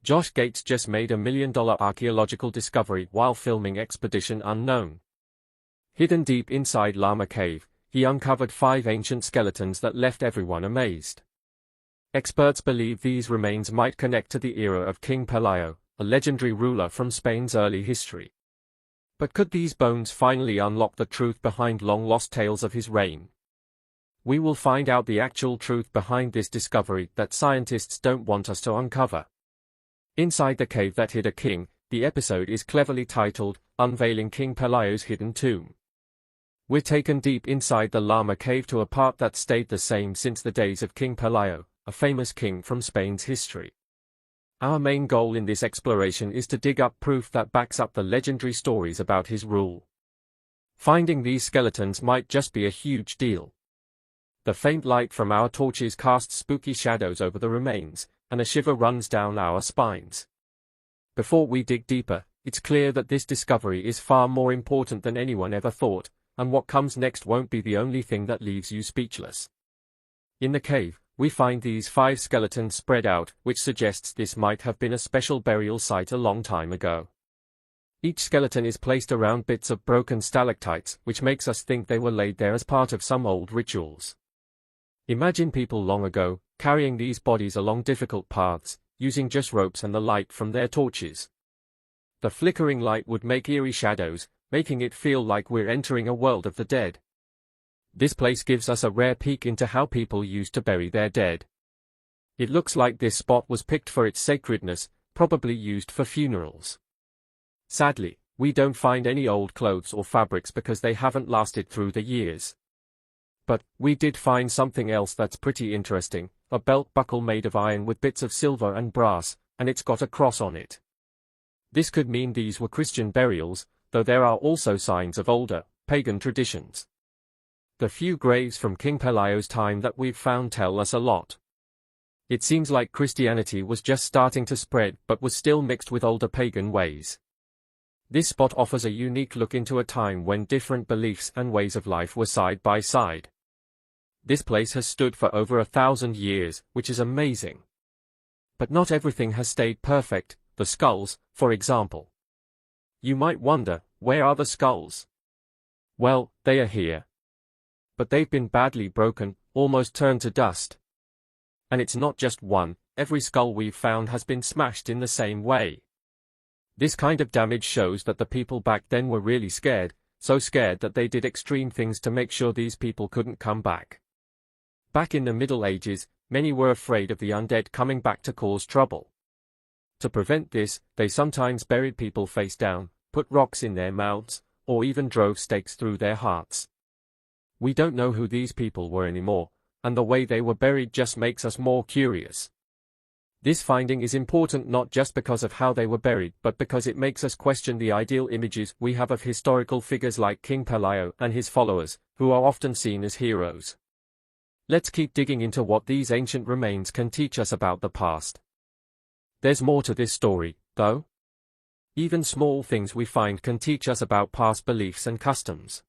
Josh Gates just made $1 million archaeological discovery while filming Expedition Unknown. Hidden deep inside Lamma Cave, he uncovered 5 ancient skeletons that left everyone amazed. Experts believe these remains might connect to the era of King Pelayo, a legendary ruler from Spain's early history. But could these bones finally unlock the truth behind long-lost tales of his reign? We will find out the actual truth behind this discovery that scientists don't want us to uncover. Inside the cave that hid a king, the episode is cleverly titled, Unveiling King Pelayo's Hidden Tomb. We're taken deep inside the Lamma Cave to a part that stayed the same since the days of King Pelayo, a famous king from Spain's history. Our main goal in this exploration is to dig up proof that backs up the legendary stories about his rule. Finding these skeletons might just be a huge deal. The faint light from our torches casts spooky shadows over the remains, and a shiver runs down our spines. Before we dig deeper, it's clear that this discovery is far more important than anyone ever thought, and what comes next won't be the only thing that leaves you speechless. In the cave, we find these 5 skeletons spread out, which suggests this might have been a special burial site a long time ago. Each skeleton is placed around bits of broken stalactites, which makes us think they were laid there as part of some old rituals. Imagine people long ago, carrying these bodies along difficult paths, using just ropes and the light from their torches. The flickering light would make eerie shadows, making it feel like we're entering a world of the dead. This place gives us a rare peek into how people used to bury their dead. It looks like this spot was picked for its sacredness, probably used for funerals. Sadly, we don't find any old clothes or fabrics because they haven't lasted through the years. But we did find something else that's pretty interesting, a belt buckle made of iron with bits of silver and brass, and it's got a cross on it. This could mean these were Christian burials, though there are also signs of older, pagan traditions. The few graves from King Pelayo's time that we've found tell us a lot. It seems like Christianity was just starting to spread but was still mixed with older pagan ways. This spot offers a unique look into a time when different beliefs and ways of life were side by side. This place has stood for over 1,000 years, which is amazing. But not everything has stayed perfect, the skulls, for example. You might wonder, where are the skulls? Well, they are here. But they've been badly broken, almost turned to dust. And it's not just one, every skull we've found has been smashed in the same way. This kind of damage shows that the people back then were really scared, so scared that they did extreme things to make sure these people couldn't come back. Back in the Middle Ages, many were afraid of the undead coming back to cause trouble. To prevent this, they sometimes buried people face down, put rocks in their mouths, or even drove stakes through their hearts. We don't know who these people were anymore, and the way they were buried just makes us more curious. This finding is important not just because of how they were buried but because it makes us question the ideal images we have of historical figures like King Pelayo and his followers, who are often seen as heroes. Let's keep digging into what these ancient remains can teach us about the past. There's more to this story, though. Even small things we find can teach us about past beliefs and customs.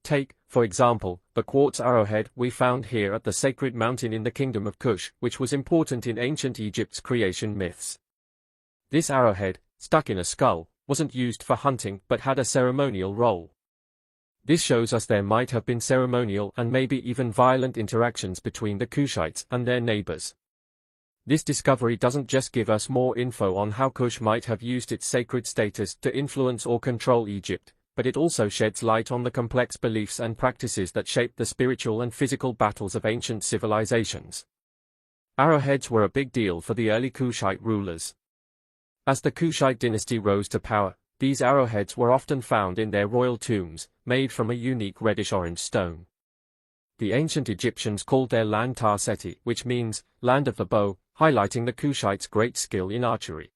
Take, for example, the quartz arrowhead we found here at the sacred mountain in the kingdom of Kush, which was important in ancient Egypt's creation myths. This arrowhead, stuck in a skull, wasn't used for hunting but had a ceremonial role. This shows us there might have been ceremonial and maybe even violent interactions between the Kushites and their neighbors. This discovery doesn't just give us more info on how Kush might have used its sacred status to influence or control Egypt, but it also sheds light on the complex beliefs and practices that shaped the spiritual and physical battles of ancient civilizations. Arrowheads were a big deal for the early Kushite rulers. As the Kushite dynasty rose to power, these arrowheads were often found in their royal tombs, made from a unique reddish-orange stone. The ancient Egyptians called their land Tarseti, which means, land of the bow, highlighting the Kushites' great skill in archery.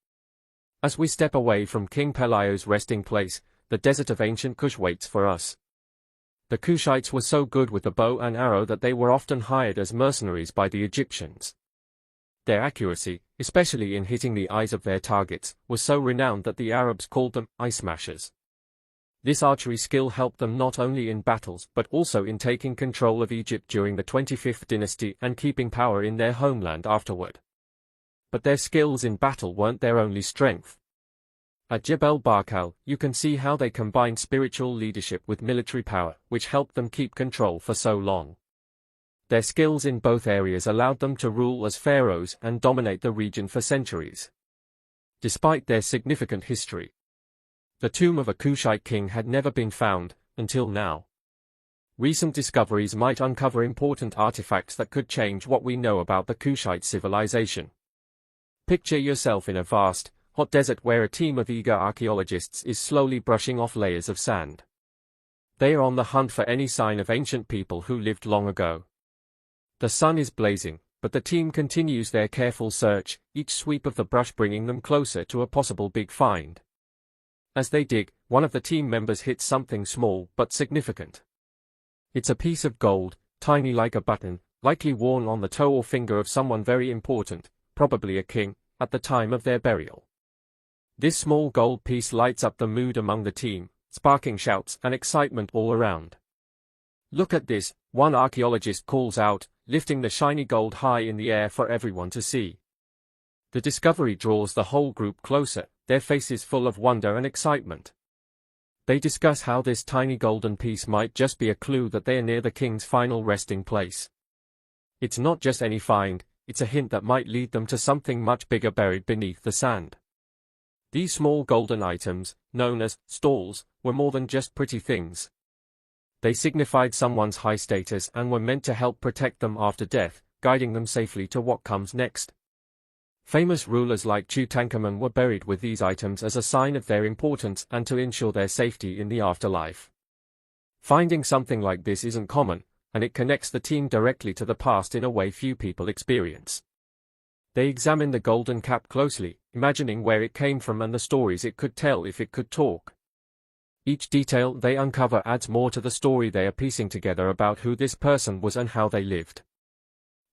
As we step away from King Pelayo's resting place, the desert of ancient Kush waits for us. The Kushites were so good with the bow and arrow that they were often hired as mercenaries by the Egyptians. Their accuracy, especially in hitting the eyes of their targets, was so renowned that the Arabs called them eye smashers. This archery skill helped them not only in battles but also in taking control of Egypt during the 25th dynasty and keeping power in their homeland afterward. but their skills in battle weren't their only strength. At Jebel Barkal, you can see how they combined spiritual leadership with military power, which helped them keep control for so long. Their skills in both areas allowed them to rule as pharaohs and dominate the region for centuries. Despite their significant history, the tomb of a Kushite king had never been found, until now. Recent discoveries might uncover important artifacts that could change what we know about the Kushite civilization. Picture yourself in a vast, hot desert where a team of eager archaeologists is slowly brushing off layers of sand. They are on the hunt for any sign of ancient people who lived long ago. The sun is blazing, but the team continues their careful search, each sweep of the brush bringing them closer to a possible big find. As they dig, one of the team members hits something small but significant. It's a piece of gold, tiny like a button, likely worn on the toe or finger of someone very important, probably a king, at the time of their burial. This small gold piece lights up the mood among the team, sparking shouts and excitement all around. "Look at this," one archaeologist calls out, lifting the shiny gold high in the air for everyone to see. The discovery draws the whole group closer, their faces full of wonder and excitement. They discuss how this tiny golden piece might just be a clue that they are near the king's final resting place. It's not just any find, it's a hint that might lead them to something much bigger buried beneath the sand. These small golden items, known as stalls, were more than just pretty things. They signified someone's high status and were meant to help protect them after death, guiding them safely to what comes next. Famous rulers like Tutankhamun were buried with these items as a sign of their importance and to ensure their safety in the afterlife. Finding something like this isn't common, and it connects the team directly to the past in a way few people experience. They examine the golden cap closely, imagining where it came from and the stories it could tell if it could talk. Each detail they uncover adds more to the story they are piecing together about who this person was and how they lived.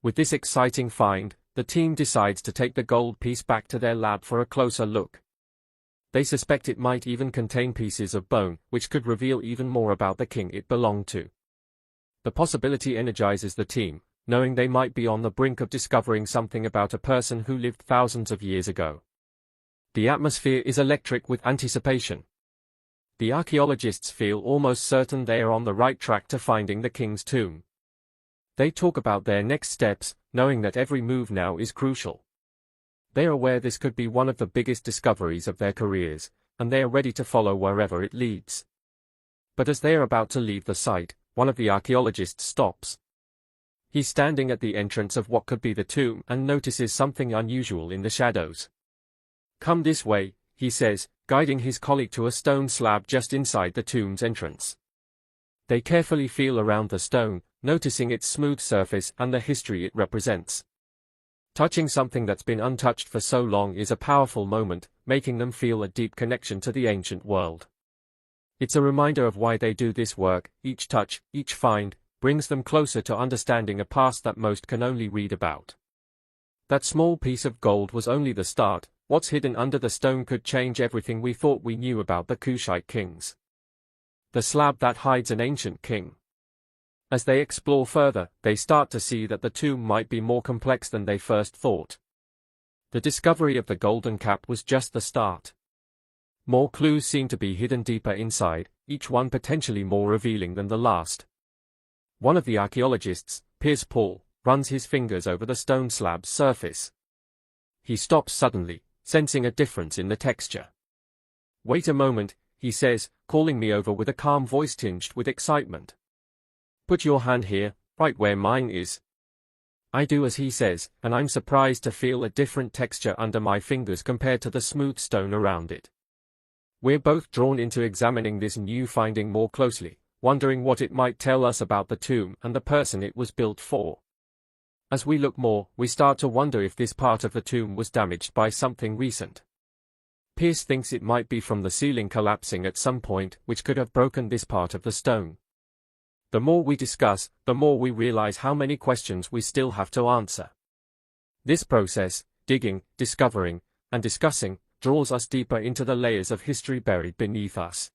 With this exciting find, the team decides to take the gold piece back to their lab for a closer look. They suspect it might even contain pieces of bone, which could reveal even more about the king it belonged to. The possibility energizes the team, knowing they might be on the brink of discovering something about a person who lived thousands of years ago. The atmosphere is electric with anticipation. The archaeologists feel almost certain they are on the right track to finding the king's tomb. They talk about their next steps, knowing that every move now is crucial. They are aware this could be one of the biggest discoveries of their careers, and they are ready to follow wherever it leads. But as they are about to leave the site, one of the archaeologists stops. He's standing at the entrance of what could be the tomb and notices something unusual in the shadows. "Come this way," he says, guiding his colleague to a stone slab just inside the tomb's entrance. They carefully feel around the stone, noticing its smooth surface and the history it represents. Touching something that's been untouched for so long is a powerful moment, making them feel a deep connection to the ancient world. It's a reminder of why they do this work. Each touch, each find, brings them closer to understanding a past that most can only read about. That small piece of gold was only the start. What's hidden under the stone could change everything we thought we knew about the Kushite kings. The slab that hides an ancient king. As they explore further, they start to see that the tomb might be more complex than they first thought. The discovery of the golden cap was just the start. More clues seem to be hidden deeper inside, each one potentially more revealing than the last. One of the archaeologists, Piers Paul, runs his fingers over the stone slab's surface. He stops suddenly, sensing a difference in the texture. "Wait a moment," he says, calling me over with a calm voice tinged with excitement. "Put your hand here, right where mine is." I do as he says, and I'm surprised to feel a different texture under my fingers compared to the smooth stone around it. We're both drawn into examining this new finding more closely, wondering what it might tell us about the tomb and the person it was built for. As we look more, we start to wonder if this part of the tomb was damaged by something recent. Pierce thinks it might be from the ceiling collapsing at some point, which could have broken this part of the stone. The more we discuss, the more we realize how many questions we still have to answer. This process, digging, discovering, and discussing, draws us deeper into the layers of history buried beneath us.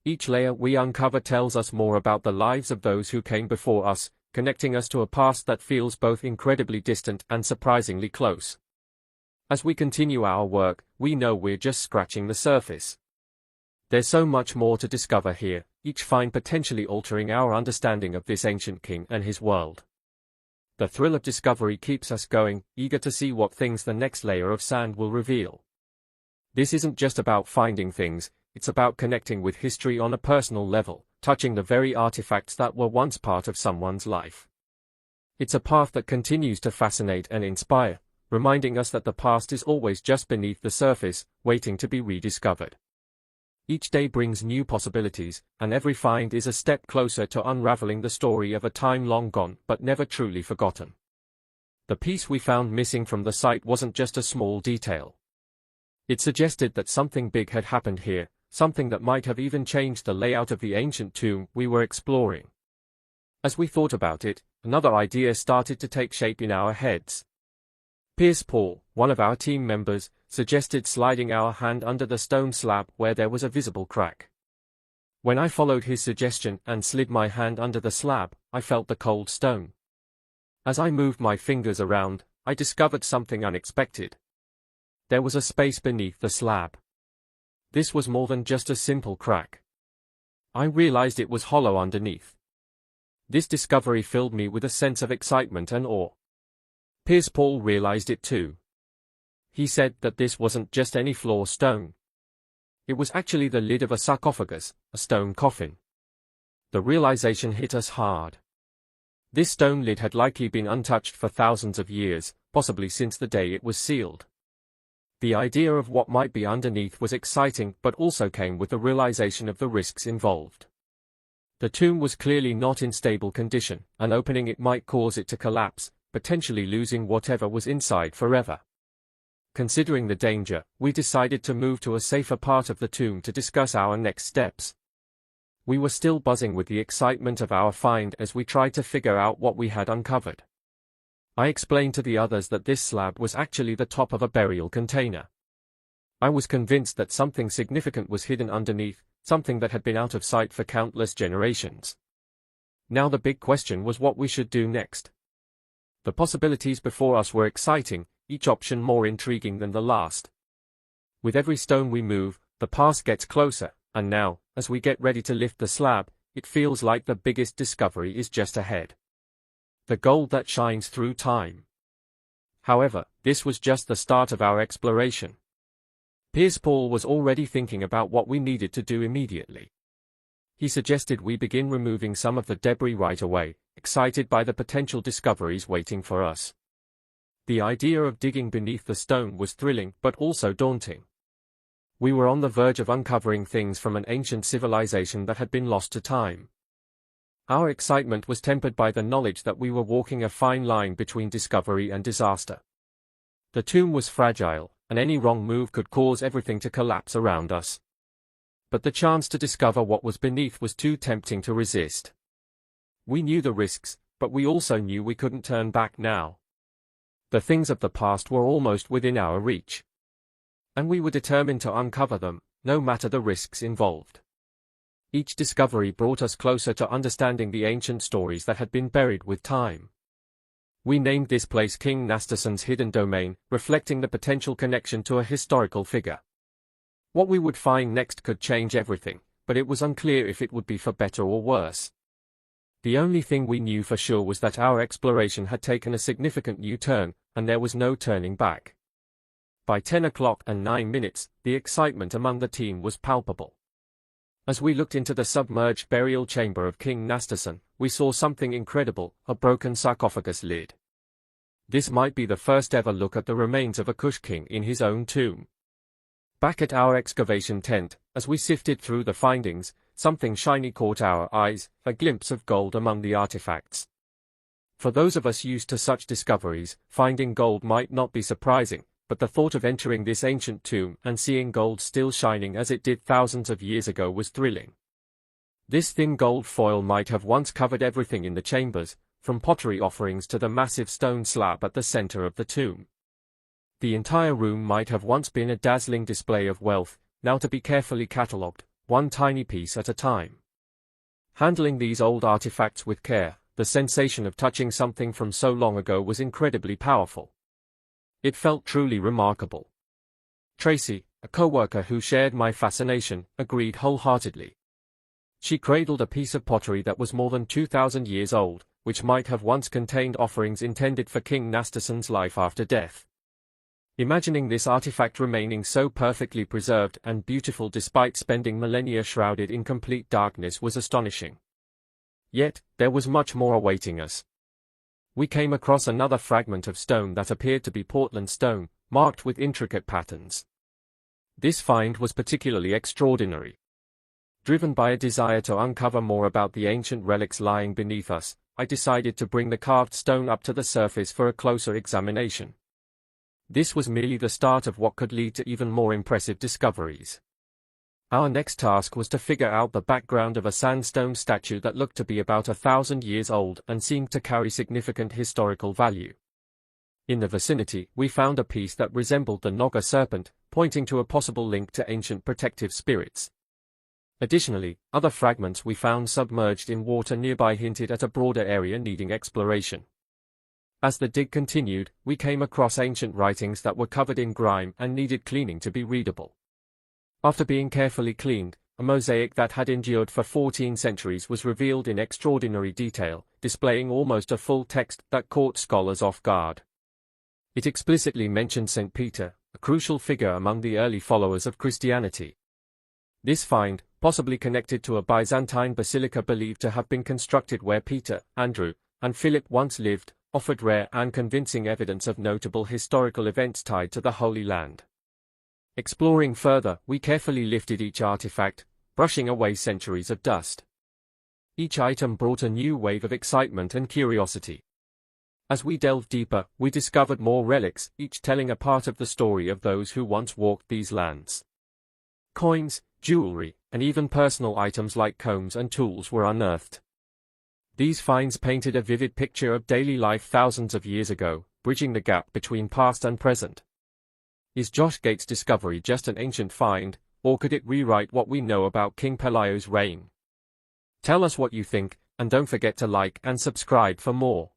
Each layer we uncover tells us more about the lives of those who came before us, connecting us to a past that feels both incredibly distant and surprisingly close. As we continue our work, we know we're just scratching the surface. There's so much more to discover here, each find potentially altering our understanding of this ancient king and his world. The thrill of discovery keeps us going, eager to see what things the next layer of sand will reveal. This isn't just about finding things, it's about connecting with history on a personal level, touching the very artifacts that were once part of someone's life. It's a path that continues to fascinate and inspire, reminding us that the past is always just beneath the surface, waiting to be rediscovered. Each day brings new possibilities, and every find is a step closer to unraveling the story of a time long gone but never truly forgotten. The piece we found missing from the site wasn't just a small detail. It suggested that something big had happened here, something that might have even changed the layout of the ancient tomb we were exploring. As we thought about it, another idea started to take shape in our heads. Piers Paul, one of our team members, suggested sliding our hand under the stone slab where there was a visible crack. When I followed his suggestion and slid my hand under the slab, I felt the cold stone. As I moved my fingers around, I discovered something unexpected. There was a space beneath the slab. This was more than just a simple crack. I realized it was hollow underneath. This discovery filled me with a sense of excitement and awe. Piers Paul realized it too. He said that this wasn't just any floor stone. It was actually the lid of a sarcophagus, a stone coffin. The realization hit us hard. This stone lid had likely been untouched for thousands of years, possibly since the day it was sealed. The idea of what might be underneath was exciting but also came with the realization of the risks involved. The tomb was clearly not in stable condition, and opening it might cause it to collapse, potentially losing whatever was inside forever. Considering the danger, we decided to move to a safer part of the tomb to discuss our next steps. We were still buzzing with the excitement of our find as we tried to figure out what we had uncovered. I explained to the others that this slab was actually the top of a burial container. I was convinced that something significant was hidden underneath, something that had been out of sight for countless generations. Now the big question was what we should do next. The possibilities before us were exciting, each option more intriguing than the last. With every stone we move, the past gets closer, and now, as we get ready to lift the slab, it feels like the biggest discovery is just ahead. The gold that shines through time. However, this was just the start of our exploration. Piers Paul was already thinking about what we needed to do immediately. He suggested we begin removing some of the debris right away, excited by the potential discoveries waiting for us. The idea of digging beneath the stone was thrilling but also daunting. We were on the verge of uncovering things from an ancient civilization that had been lost to time. Our excitement was tempered by the knowledge that we were walking a fine line between discovery and disaster. The tomb was fragile, and any wrong move could cause everything to collapse around us. But the chance to discover what was beneath was too tempting to resist. We knew the risks, but we also knew we couldn't turn back now. The things of the past were almost within our reach. And we were determined to uncover them, no matter the risks involved. Each discovery brought us closer to understanding the ancient stories that had been buried with time. We named this place King Nasterson's Hidden Domain, reflecting the potential connection to a historical figure. What we would find next could change everything, but it was unclear if it would be for better or worse. The only thing we knew for sure was that our exploration had taken a significant U-turn, and there was no turning back. By 10 o'clock and 9 minutes, the excitement among the team was palpable. As we looked into the submerged burial chamber of King Nasterson, we saw something incredible, a broken sarcophagus lid. This might be the first ever look at the remains of a Kush king in his own tomb. Back at our excavation tent, as we sifted through the findings, something shiny caught our eyes, a glimpse of gold among the artifacts. For those of us used to such discoveries, finding gold might not be surprising, but the thought of entering this ancient tomb and seeing gold still shining as it did thousands of years ago was thrilling. This thin gold foil might have once covered everything in the chambers, from pottery offerings to the massive stone slab at the center of the tomb. The entire room might have once been a dazzling display of wealth, now to be carefully catalogued, one tiny piece at a time. Handling these old artifacts with care, the sensation of touching something from so long ago was incredibly powerful. It felt truly remarkable. Tracy, a co-worker who shared my fascination, agreed wholeheartedly. She cradled a piece of pottery that was more than 2,000 years old, which might have once contained offerings intended for King Nastassen's life after death. Imagining this artifact remaining so perfectly preserved and beautiful despite spending millennia shrouded in complete darkness was astonishing. Yet, there was much more awaiting us. We came across another fragment of stone that appeared to be Portland stone, marked with intricate patterns. This find was particularly extraordinary. Driven by a desire to uncover more about the ancient relics lying beneath us, I decided to bring the carved stone up to the surface for a closer examination. This was merely the start of what could lead to even more impressive discoveries. Our next task was to figure out the background of a sandstone statue that looked to be about 1,000 years old and seemed to carry significant historical value. In the vicinity, we found a piece that resembled the Naga serpent, pointing to a possible link to ancient protective spirits. Additionally, other fragments we found submerged in water nearby hinted at a broader area needing exploration. As the dig continued, we came across ancient writings that were covered in grime and needed cleaning to be readable. After being carefully cleaned, a mosaic that had endured for 14 centuries was revealed in extraordinary detail, displaying almost a full text that caught scholars off guard. It explicitly mentioned St. Peter, a crucial figure among the early followers of Christianity. This find, possibly connected to a Byzantine basilica believed to have been constructed where Peter, Andrew, and Philip once lived, offered rare and convincing evidence of notable historical events tied to the Holy Land. Exploring further, we carefully lifted each artifact, brushing away centuries of dust. Each item brought a new wave of excitement and curiosity. As we delved deeper, we discovered more relics, each telling a part of the story of those who once walked these lands. Coins, jewelry, and even personal items like combs and tools were unearthed. These finds painted a vivid picture of daily life thousands of years ago, bridging the gap between past and present. Is Josh Gates' discovery just an ancient find, or could it rewrite what we know about King Pelayo's reign? Tell us what you think, and don't forget to like and subscribe for more.